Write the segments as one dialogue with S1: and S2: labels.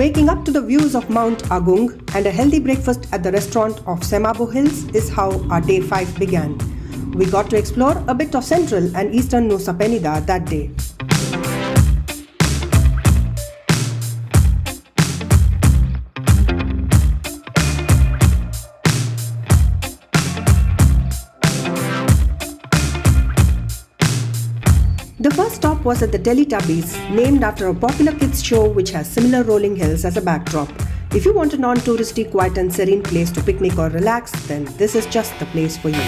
S1: Waking up to the views of Mount Agung and a healthy breakfast at the restaurant of Semabo Hills is how our day 5 began. We got to explore a bit of central and eastern Nusa Penida that day. The first stop was at the Teletubbies, named after a popular kids show which has similar rolling hills as a backdrop. If you want a non-touristy, quiet and serene place to picnic or relax, then this is just the place for you.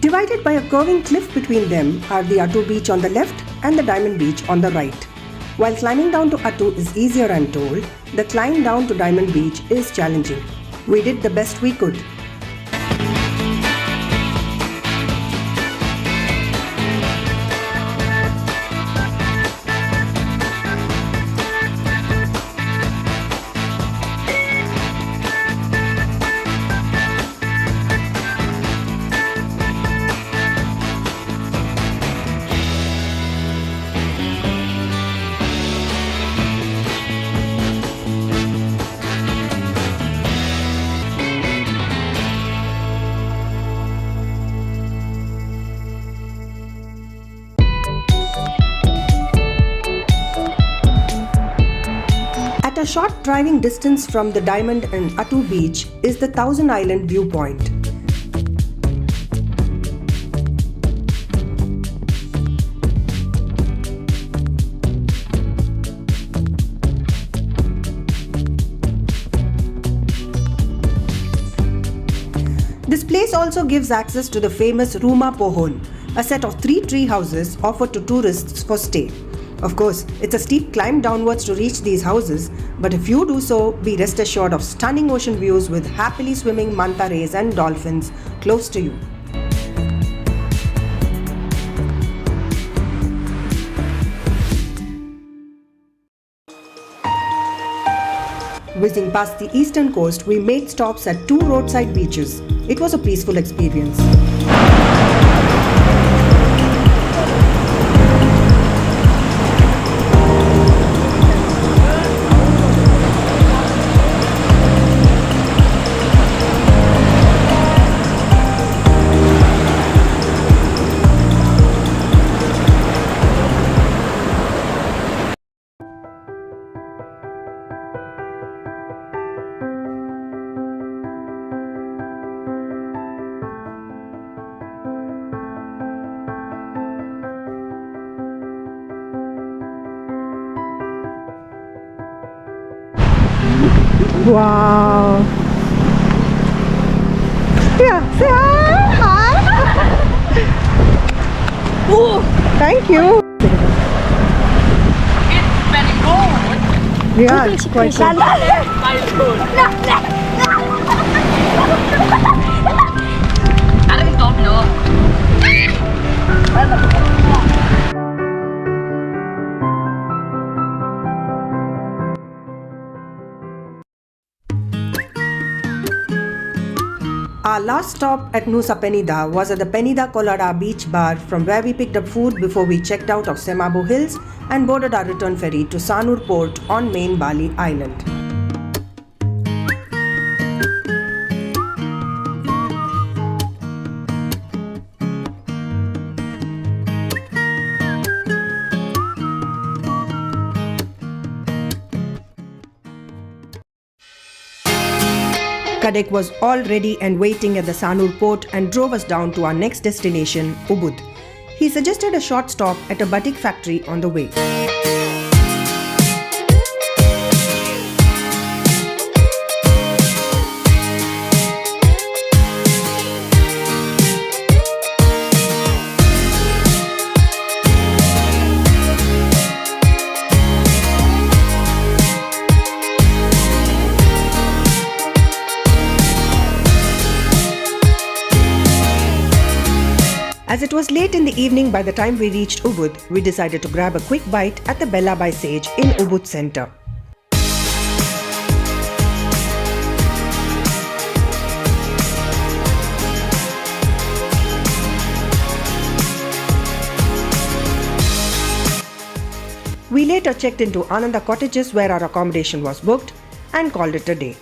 S1: Divided by a curving cliff between them are the Attu Beach on the left and the Diamond Beach on the right. While climbing down to Attu is easier, I'm told, the climb down to Diamond Beach is challenging. We did the best we could. At a short driving distance from the Diamond and Attu Beach is the Thousand Island viewpoint. This place also gives access to the famous Rumah Pohon, a set of 3 tree houses offered to tourists for stay. Of course, it's a steep climb downwards to reach these houses, but if you do so, be rest assured of stunning ocean views with happily swimming manta rays and dolphins close to you. Whizzing past the eastern coast, we made stops at 2 roadside beaches. It was a peaceful experience. Wow! Yeah, say hi! Oh, thank you!
S2: It's very cold!
S1: Yeah, it's quite good.
S2: I don't know.
S1: Our last stop at Nusa Penida was at the Penida Colada Beach Bar, from where we picked up food before we checked out of Semabo Hills and boarded our return ferry to Sanur Port on main Bali Island. Kadek was all ready and waiting at the Sanur port and drove us down to our next destination, Ubud. He suggested a short stop at a batik factory on the way. It was late in the evening by the time we reached Ubud. We decided to grab a quick bite at the Bella by Sage in Ubud Center. We later checked into Ananda Cottages where our accommodation was booked and called it a day.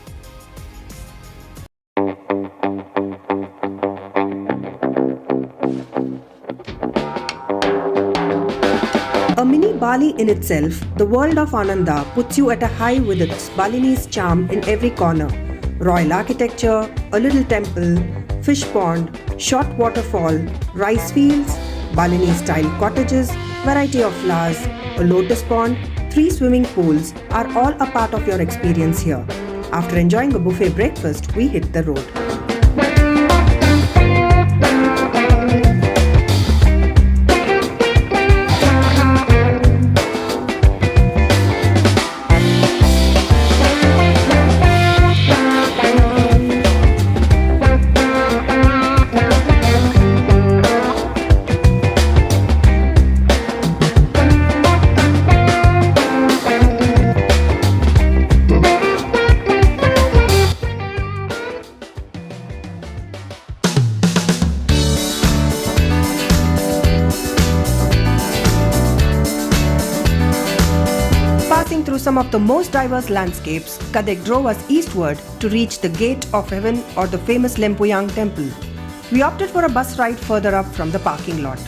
S1: A mini Bali in itself, the world of Ananda puts you at a high with its Balinese charm in every corner. Royal architecture, a little temple, fish pond, short waterfall, rice fields, Balinese style cottages, variety of flowers, a lotus pond, 3 swimming pools are all a part of your experience here. After enjoying a buffet breakfast, we hit the road. Passing through some of the most diverse landscapes, Kadek drove us eastward to reach the Gate of Heaven or the famous Lempuyang temple. We opted for a bus ride further up from the parking lot.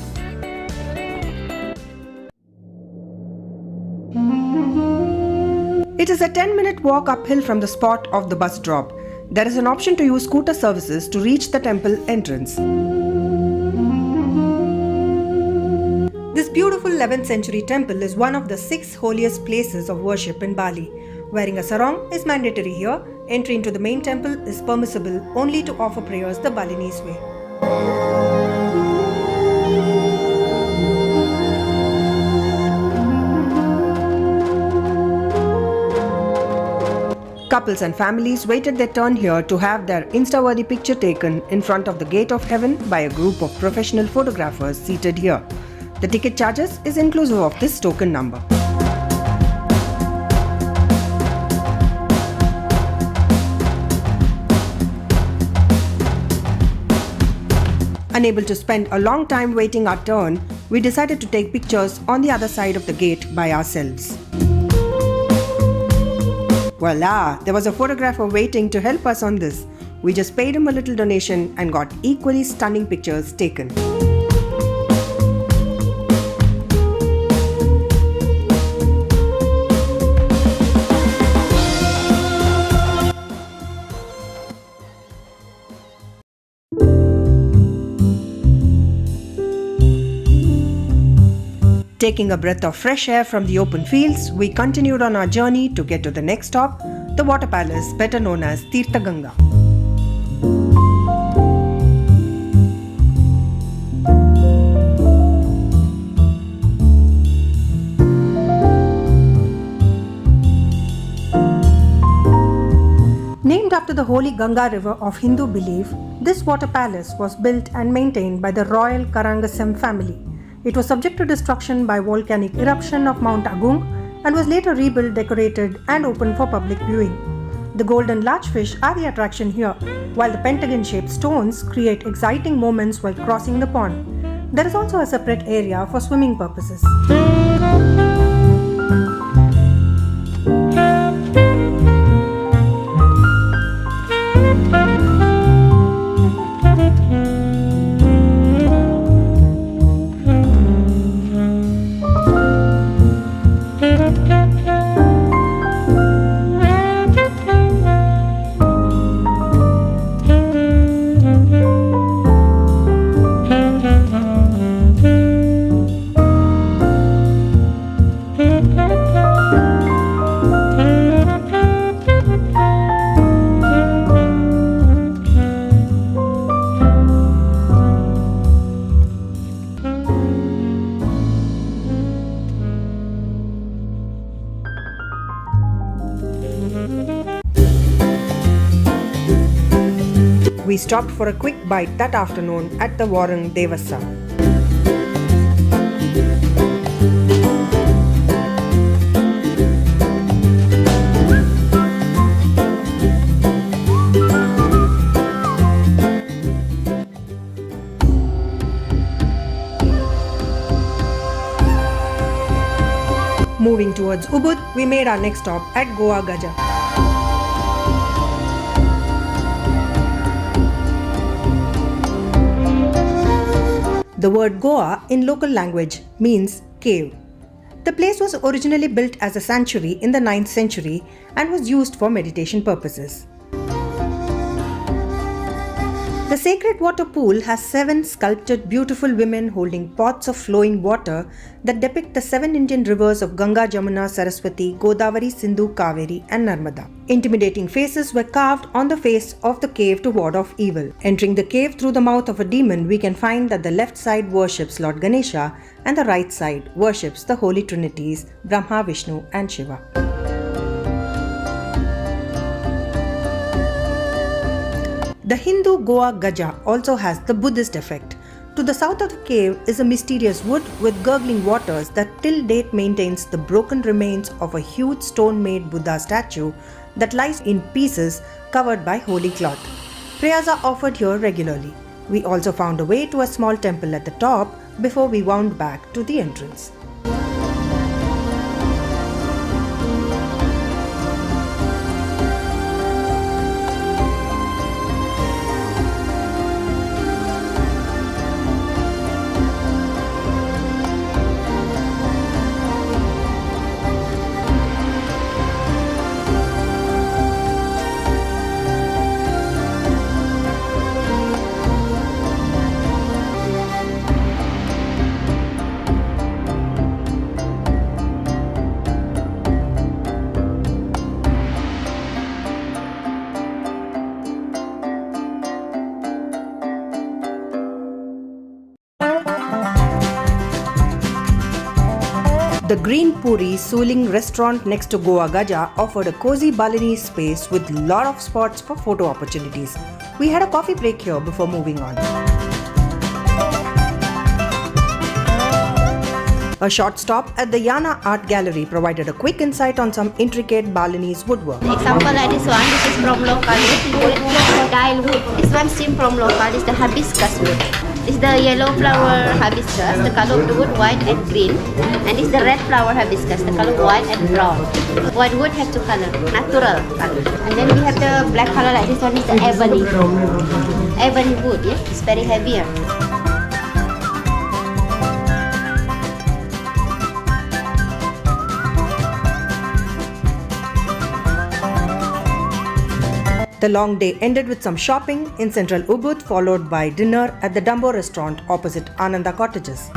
S1: It is a 10-minute walk uphill from the spot of the bus drop. There is an option to use scooter services to reach the temple entrance. This beautiful 11th century temple is one of the 6 holiest places of worship in Bali. Wearing a sarong is mandatory here. Entry into the main temple is permissible only to offer prayers the Balinese way. Couples and families waited their turn here to have their Insta-worthy picture taken in front of the Gate of Heaven by a group of professional photographers seated here. The ticket charges is inclusive of this token number. Unable to spend a long time waiting our turn, we decided to take pictures on the other side of the gate by ourselves. Voila! There was a photographer waiting to help us on this. We just paid him a little donation and got equally stunning pictures taken. Taking a breath of fresh air from the open fields, we continued on our journey to get to the next stop, the water palace, better known as Tirtha Ganga. Named after the holy Ganga river of Hindu belief, this water palace was built and maintained by the royal Karangasem family. It was subject to destruction by volcanic eruption of Mount Agung and was later rebuilt, decorated and opened for public viewing. The golden largefish are the attraction here, while the pentagon-shaped stones create exciting moments while crossing the pond. There is also a separate area for swimming purposes. We stopped for a quick bite that afternoon at the Warang Devasa. Moving towards Ubud, we made our next stop at Goa Gaja. The word Goa in local language means cave. The place was originally built as a sanctuary in the 9th century and was used for meditation purposes. The sacred water pool has 7 sculpted beautiful women holding pots of flowing water that depict the 7 Indian rivers of Ganga, Jamuna, Saraswati, Godavari, Sindhu, Kaveri and Narmada. Intimidating faces were carved on the face of the cave to ward off evil. Entering the cave through the mouth of a demon, we can find that the left side worships Lord Ganesha and the right side worships the Holy Trinities, Brahma, Vishnu and Shiva. The Hindu Goa Gaja also has the Buddhist effect. To the south of the cave is a mysterious wood with gurgling waters that till date maintains the broken remains of a huge stone-made Buddha statue that lies in pieces covered by holy cloth. Prayers are offered here regularly. We also found a way to a small temple at the top before we wound back to the entrance. The Green Puri Suling restaurant next to Goa Gaja offered a cozy Balinese space with lot of spots for photo opportunities. We had a coffee break here before moving on. A short stop at the Yana Art Gallery provided a quick insight on some intricate Balinese woodwork.
S3: Example like this one, this is from local, this is crocodile wood. This one same from local, this is the hibiscus wood. This is the yellow flower hibiscus, the color of the wood white and green. And this is the red flower hibiscus, the color white and brown. White wood have 2 color, natural color. And then we have the black color like this one is the ebony. Ebony wood, yeah, it's very heavier.
S1: The long day ended with some shopping in central Ubud, followed by dinner at the Dumbo restaurant opposite Ananda Cottages.